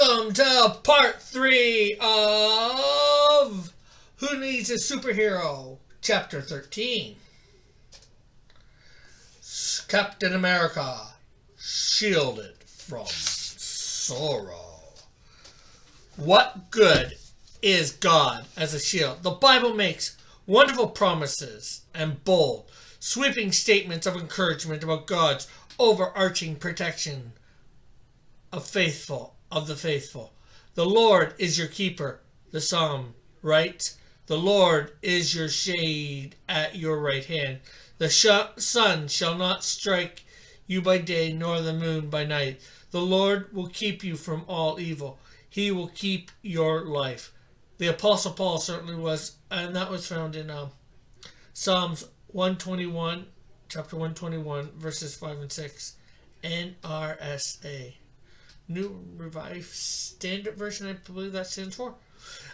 Welcome to part 3 of Who Needs a Superhero? Chapter 13. Captain America, shielded from sorrow. What good is God as a shield? The Bible makes wonderful promises and bold, sweeping statements of encouragement about God's overarching protection of the faithful. The Lord is your keeper, the psalm writes. The Lord is your shade at your right hand. The sun shall not strike you by day, nor the moon by night. The Lord will keep you from all evil. He will keep your life. The Apostle Paul certainly was, and that was found in Psalms 121, chapter 121, verses 5 and 6. NRSA. New Revised Standard Version, I believe that stands for.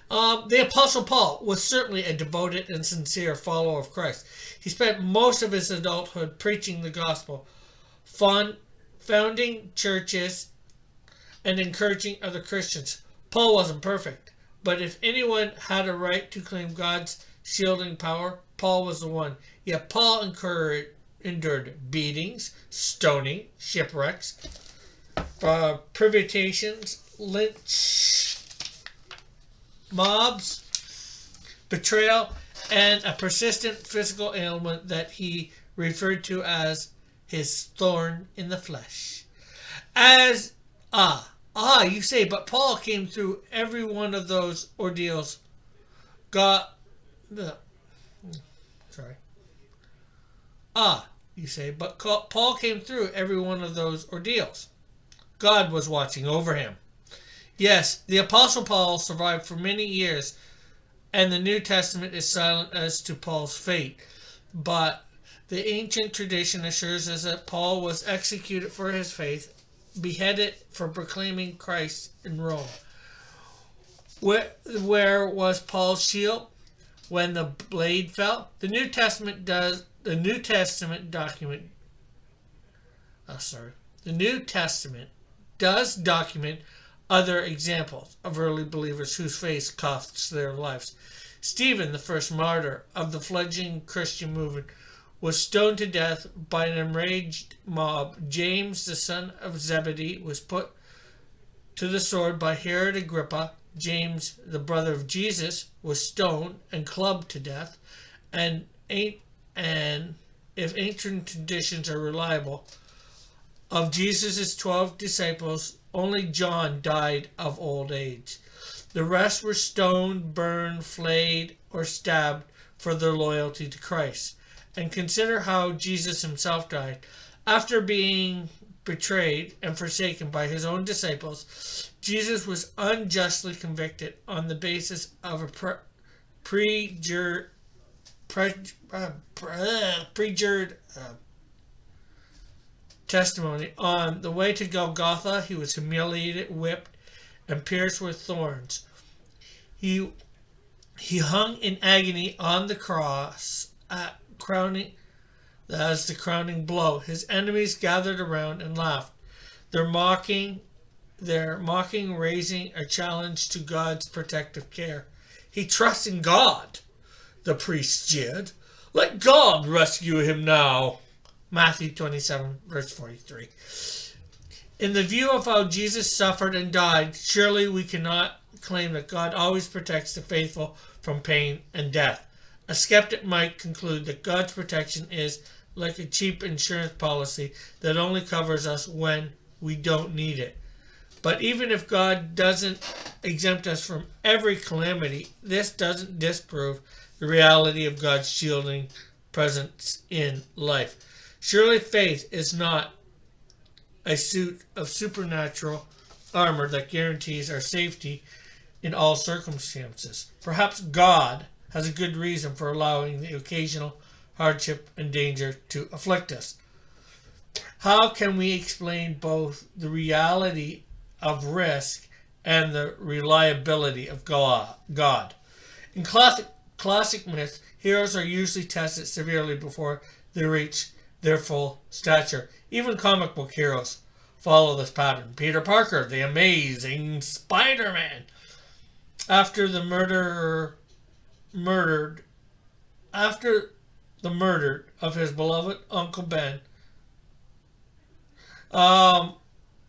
The Apostle Paul was certainly a devoted and sincere follower of Christ. He spent most of his adulthood preaching the gospel, founding churches, and encouraging other Christians. Paul wasn't perfect, but if anyone had a right to claim God's shielding power, Paul was the one. Yet Paul endured beatings, stoning, shipwrecks, privations, lynch mobs, betrayal, and a persistent physical ailment that he referred to as his thorn in the flesh. You say, but Paul came through every one of those ordeals. You say, but Paul came through every one of those ordeals. God was watching over him. Yes, the Apostle Paul survived for many years, and the New Testament is silent as to Paul's fate. But the ancient tradition assures us that Paul was executed for his faith, beheaded for proclaiming Christ in Rome. Where was Paul's shield when the blade fell? The New Testament does document other examples of early believers whose faith cost their lives. Stephen, the first martyr of the fledgling Christian movement, was stoned to death by an enraged mob. James, the son of Zebedee, was put to the sword by Herod Agrippa. James, the brother of Jesus, was stoned and clubbed to death. And if ancient traditions are reliable, of Jesus' 12 disciples, only John died of old age. The rest were stoned, burned, flayed, or stabbed for their loyalty to Christ. And consider how Jesus himself died. After being betrayed and forsaken by his own disciples, Jesus was unjustly convicted on the basis of a perjured testimony. On the way to Golgotha, he was humiliated, whipped, and pierced with thorns. He hung in agony on the cross, as the crowning blow. His enemies gathered around and laughed, their mocking raising a challenge to God's protective care. He trusts in God, the priest jeered. Let God rescue him now. Matthew 27, verse 43. In the view of how Jesus suffered and died, surely we cannot claim that God always protects the faithful from pain and death. A skeptic might conclude that God's protection is like a cheap insurance policy that only covers us when we don't need it. But even if God doesn't exempt us from every calamity, this doesn't disprove the reality of God's shielding presence in life. Surely faith is not a suit of supernatural armor that guarantees our safety in all circumstances. Perhaps God has a good reason for allowing the occasional hardship and danger to afflict us. How can we explain both the reality of risk and the reliability of God? In classic myths, heroes are usually tested severely before they reach their full stature. Even comic book heroes follow this pattern. Peter Parker, the Amazing Spider-Man. After the murder of his beloved Uncle Ben. I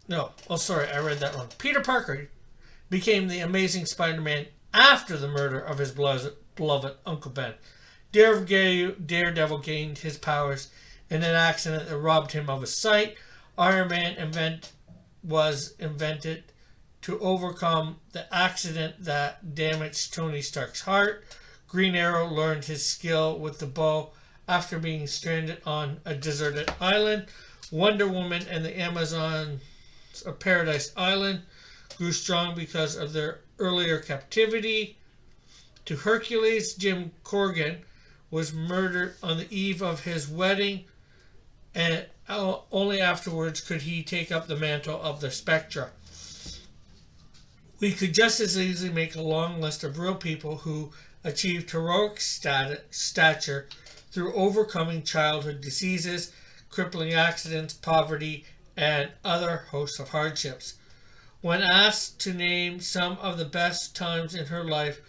read that wrong. Peter Parker became the Amazing Spider-Man after the murder of his beloved Uncle Ben. Daredevil gained his powers in an accident that robbed him of his sight. Iron Man was invented to overcome the accident that damaged Tony Stark's heart. Green Arrow learned his skill with the bow after being stranded on a deserted island. Wonder Woman and the Amazons of Paradise Island grew strong because of their earlier captivity. To Hercules, Jim Corrigan was murdered on the eve of his wedding, and only afterwards could he take up the mantle of the Spectra. We could just as easily make a long list of real people who achieved heroic stature through overcoming childhood diseases, crippling accidents, poverty, and other hosts of hardships. When asked to name some of the best times in her life,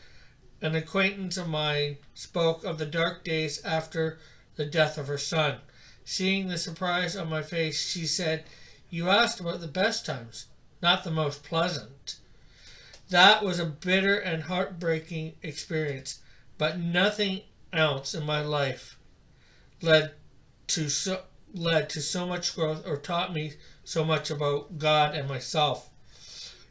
an acquaintance of mine spoke of the dark days after the death of her son. Seeing the surprise on my face, she said, "You asked about the best times, not the most pleasant." That was a bitter and heartbreaking experience, but nothing else in my life led to so much growth or taught me so much about God and myself.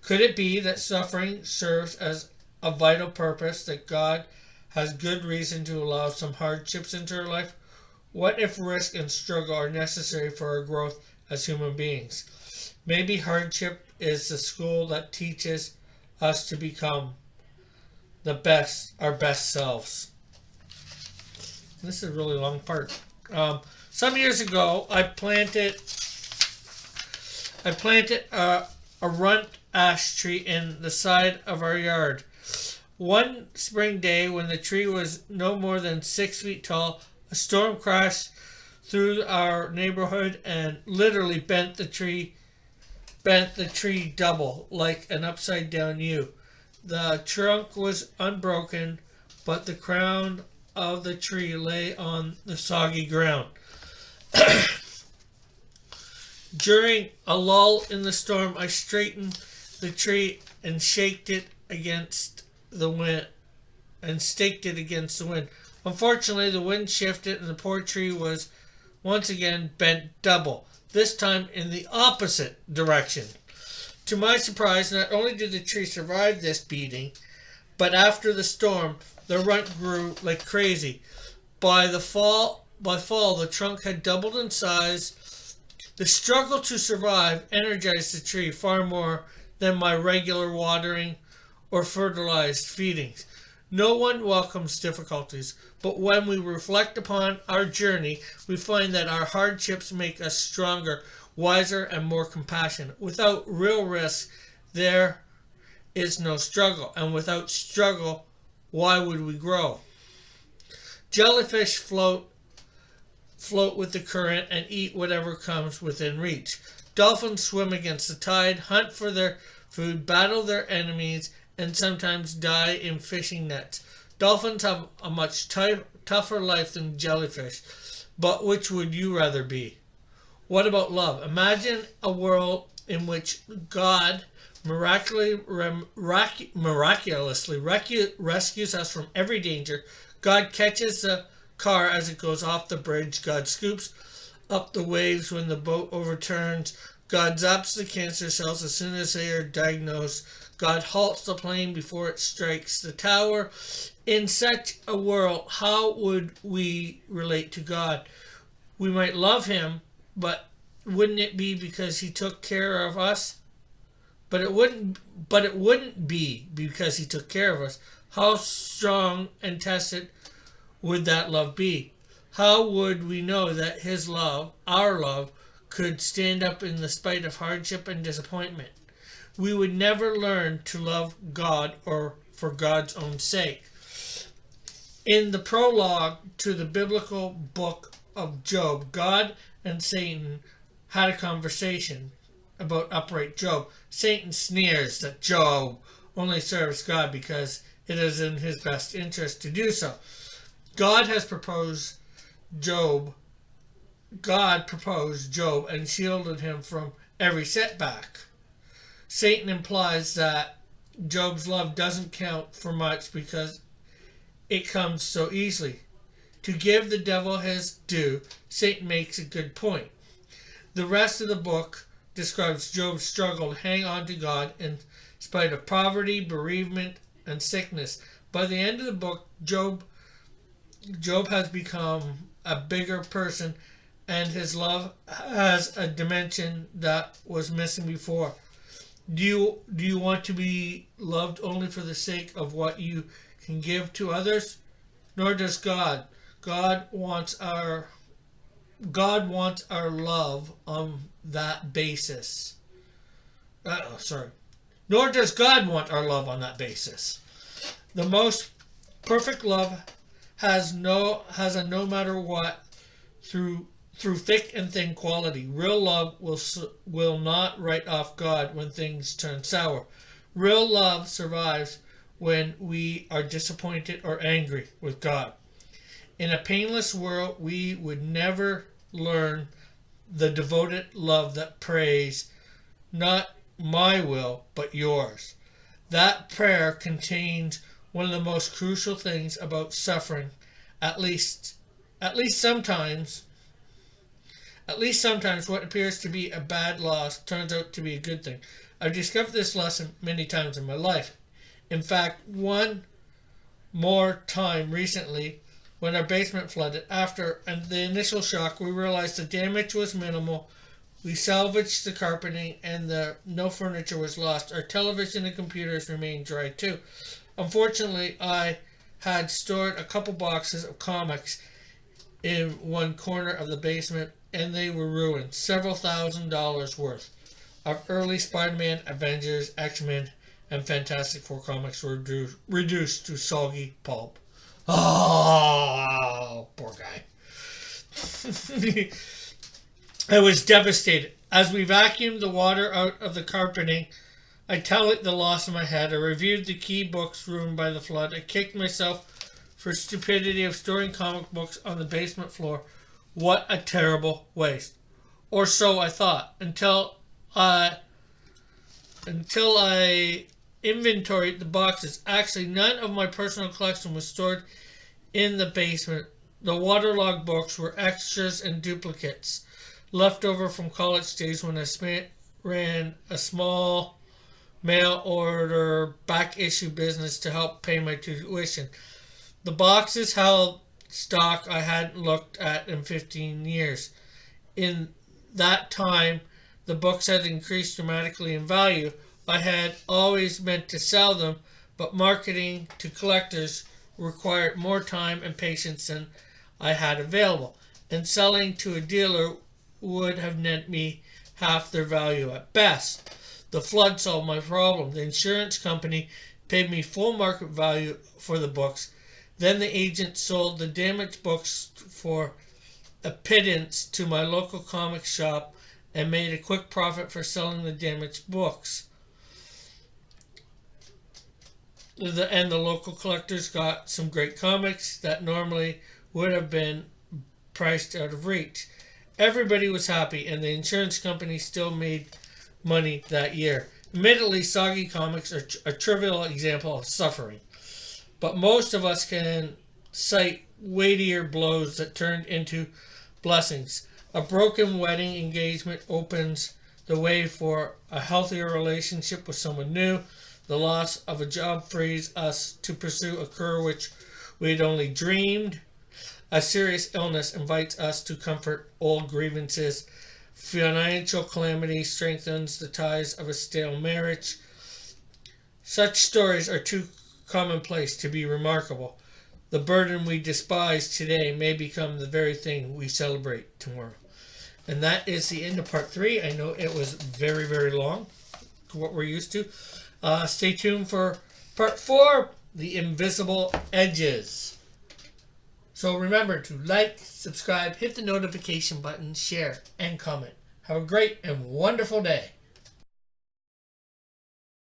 Could it be that suffering serves as a vital purpose, that God has good reason to allow some hardships into our life? What if risk and struggle are necessary for our growth as human beings? Maybe hardship is the school that teaches us to become our best selves. This is a really long part. Some years ago, I planted a runt ash tree in the side of our yard. One spring day, when the tree was no more than 6 feet tall, a storm crashed through our neighborhood and literally bent the tree double, like an upside down U. The trunk was unbroken, but the crown of the tree lay on the soggy ground. During a lull in the storm, I straightened the tree and staked it against the wind. Unfortunately, the wind shifted and the poor tree was once again bent double, this time in the opposite direction. To my surprise, not only did the tree survive this beating, but after the storm, the runt grew like crazy. By fall, the trunk had doubled in size. The struggle to survive energized the tree far more than my regular watering or fertilized feedings. No one welcomes difficulties, but when we reflect upon our journey, we find that our hardships make us stronger, wiser, and more compassionate. Without real risk, there is no struggle, and without struggle, why would we grow? Jellyfish float with the current and eat whatever comes within reach. Dolphins swim against the tide, hunt for their food, battle their enemies, and sometimes die in fishing nets. Dolphins have a much tougher life than jellyfish, but which would you rather be? What about love? Imagine a world in which God miraculously rescues us from every danger. God catches the car as it goes off the bridge. God scoops up the waves when the boat overturns. God zaps the cancer cells as soon as they are diagnosed. God halts the plane before it strikes the tower. In such a world, how would we relate to God? We might love him, but wouldn't it be because he took care of us? But it wouldn't be because he took care of us. How strong and tested would that love be? How would we know that his love, our love, could stand up in the spite of hardship and disappointment? We would never learn to love God or for God's own sake. In the prologue to the biblical book of Job, God and Satan had a conversation. about upright Job, Satan sneers that Job only serves God because it is in his best interest to do so. God proposed Job and shielded him from every setback. Satan implies that Job's love doesn't count for much because it comes so easily. To give the devil his due, Satan makes a good point. The rest of the book describes Job's struggle to hang on to God in spite of poverty, bereavement, and sickness. By the end of the book, Job has become a bigger person, and his love has a dimension that was missing before. Do you want to be loved only for the sake of what you can give to others? Nor does God. God wants our love on that basis. Nor does God want our love on that basis. The most perfect love has a no matter what through thick and thin quality. Real love will not write off God when things turn sour. Real love survives when we are disappointed or angry with God. In a painless world, we would never learn the devoted love that prays, not my will, but yours. That prayer contains one of the most crucial things about suffering. At least sometimes what appears to be a bad loss turns out to be a good thing. I've discovered this lesson many times in my life. In fact, one more time recently, when our basement flooded. After the initial shock, we realized the damage was minimal. We salvaged the carpeting and no furniture was lost. Our television and computers remained dry too. Unfortunately, I had stored a couple boxes of comics in one corner of the basement, and they were ruined. Several $1,000s worth of early Spider-Man, Avengers, X-Men, and Fantastic Four comics were reduced to soggy pulp. Oh, poor guy. I was devastated. As we vacuumed the water out of the carpeting, I tallied the loss in my head. I reviewed the key books ruined by the flood. I kicked myself for stupidity of storing comic books on the basement floor. What a terrible waste. Or so I thought, until I inventoried the boxes. Actually, none of my personal collection was stored in the basement. The waterlogged books were extras and duplicates left over from college days when I ran a small mail order back issue business to help pay my tuition. The boxes held stock I hadn't looked at in 15 years. In that time, the books had increased dramatically in value. I had always meant to sell them, but marketing to collectors required more time and patience than I had available, and selling to a dealer would have net me half their value at best. The flood solved my problem. The insurance company paid me full market value for the books. Then the agent sold the damaged books for a pittance to my local comic shop and made a quick profit for selling the damaged books. And the local collectors got some great comics that normally would have been priced out of reach. Everybody was happy, and the insurance company still made money that year. Admittedly, soggy comics are a trivial example of suffering, but most of us can cite weightier blows that turned into blessings. A broken wedding engagement opens the way for a healthier relationship with someone new. The loss of a job frees us to pursue a career which we had only dreamed. A serious illness invites us to comfort old grievances. Financial calamity strengthens the ties of a stale marriage. Such stories are too commonplace to be remarkable. The burden we despise today may become the very thing we celebrate tomorrow. And that is the end of part 3. I know it was very, very long, what we're used to. Stay tuned for part 4, The Invisible Edges. So remember to like, subscribe, hit the notification button, share, and comment. Have a great and wonderful day.